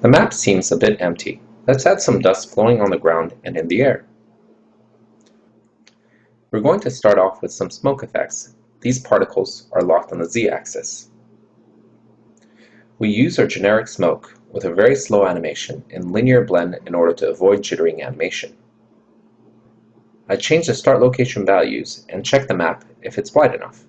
The map seems a bit empty. Let's add some dust flowing on the ground and in the air. We're going to start off with some smoke effects. These particles are locked on the z-axis. We use our generic smoke with a very slow animation in linear blend in order to avoid jittering animation. I change the start location values and check the map if it's wide enough.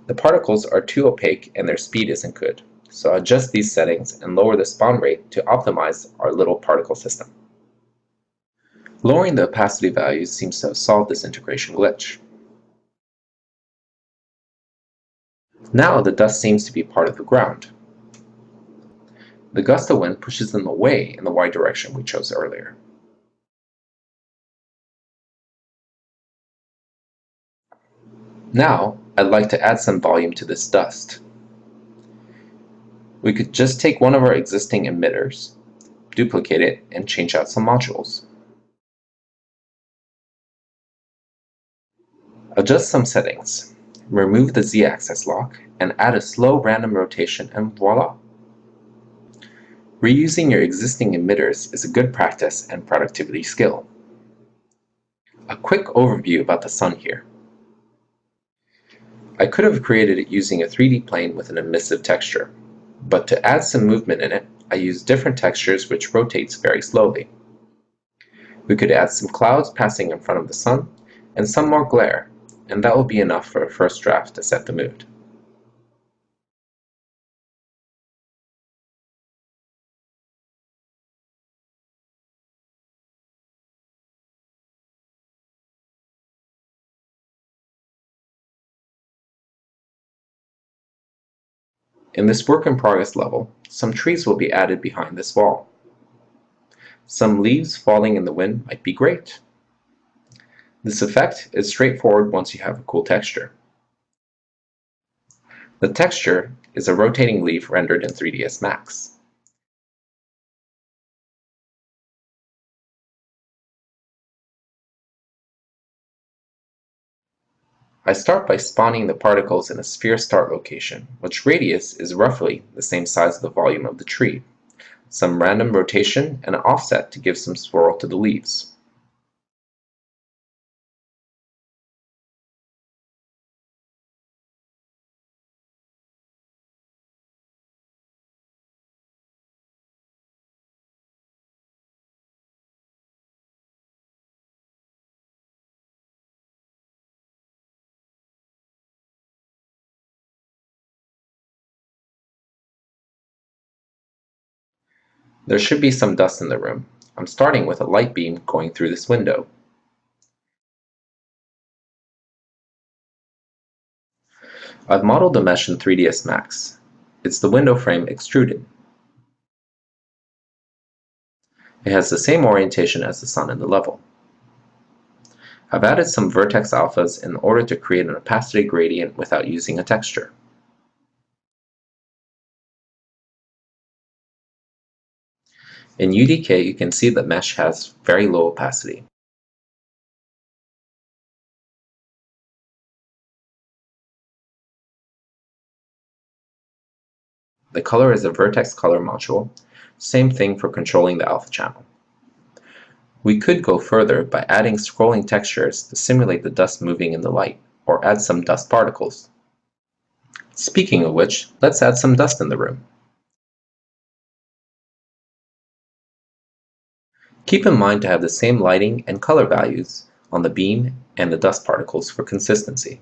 The particles are too opaque and their speed isn't good, so adjust these settings and lower the spawn rate to optimize our little particle system. Lowering the opacity values seems to have solved this integration glitch. Now the dust seems to be part of the ground. The gust of wind pushes them away in the y direction we chose earlier. Now, I'd like to add some volume to this dust. We could just take one of our existing emitters, duplicate it, and change out some modules. Adjust some settings, remove the z-axis lock, and add a slow random rotation, and voila! Reusing your existing emitters is a good practice and productivity skill. A quick overview about the sun here. I could have created it using a 3D plane with an emissive texture, but to add some movement in it, I used different textures which rotates very slowly. We could add some clouds passing in front of the sun, and some more glare, and that will be enough for a first draft to set the mood. In this work in progress level, some trees will be added behind this wall. Some leaves falling in the wind might be great. This effect is straightforward once you have a cool texture. The texture is a rotating leaf rendered in 3ds Max. I start by spawning the particles in a sphere start location, which radius is roughly the same size as the volume of the tree, some random rotation and an offset to give some swirl to the leaves. There should be some dust in the room. I'm starting with a light beam going through this window. I've modeled the mesh in 3ds Max. It's the window frame extruded. It has the same orientation as the sun in the level. I've added some vertex alphas in order to create an opacity gradient without using a texture. In UDK, you can see the mesh has very low opacity. The color is a vertex color module, same thing for controlling the alpha channel. We could go further by adding scrolling textures to simulate the dust moving in the light, or add some dust particles. Speaking of which, let's add some dust in the room. Keep in mind to have the same lighting and color values on the beam and the dust particles for consistency.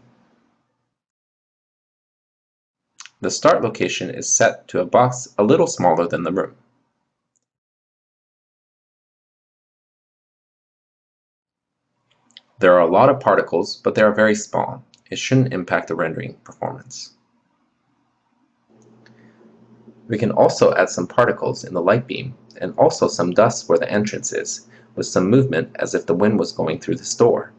The start location is set to a box a little smaller than the room. There are a lot of particles, but they are very small. It shouldn't impact the rendering performance. We can also add some particles in the light beam and also some dust where the entrance is, with some movement as if the wind was going through the store.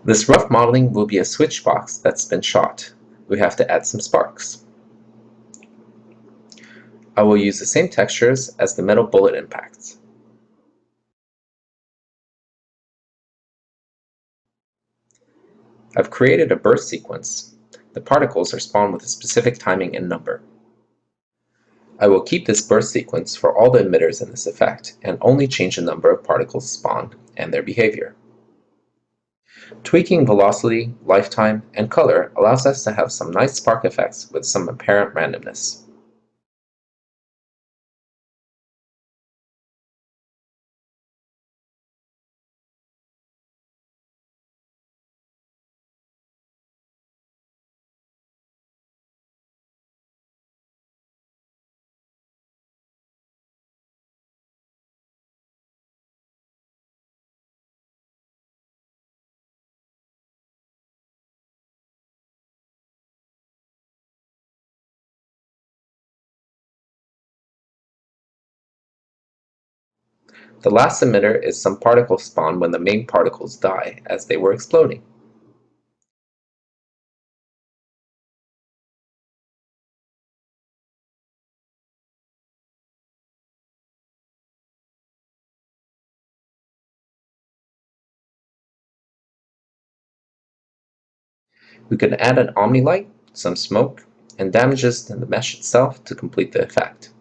This rough modeling will be a switch box that's been shot. We have to add some sparks. I will use the same textures as the metal bullet impacts. I've created a burst sequence. The particles are spawned with a specific timing and number. I will keep this burst sequence for all the emitters in this effect and only change the number of particles spawned and their behavior. Tweaking velocity, lifetime, and color allows us to have some nice spark effects with some apparent randomness. The last emitter is some particles spawned when the main particles die as they were exploding. We can add an omni light, some smoke, and damages in the mesh itself to complete the effect.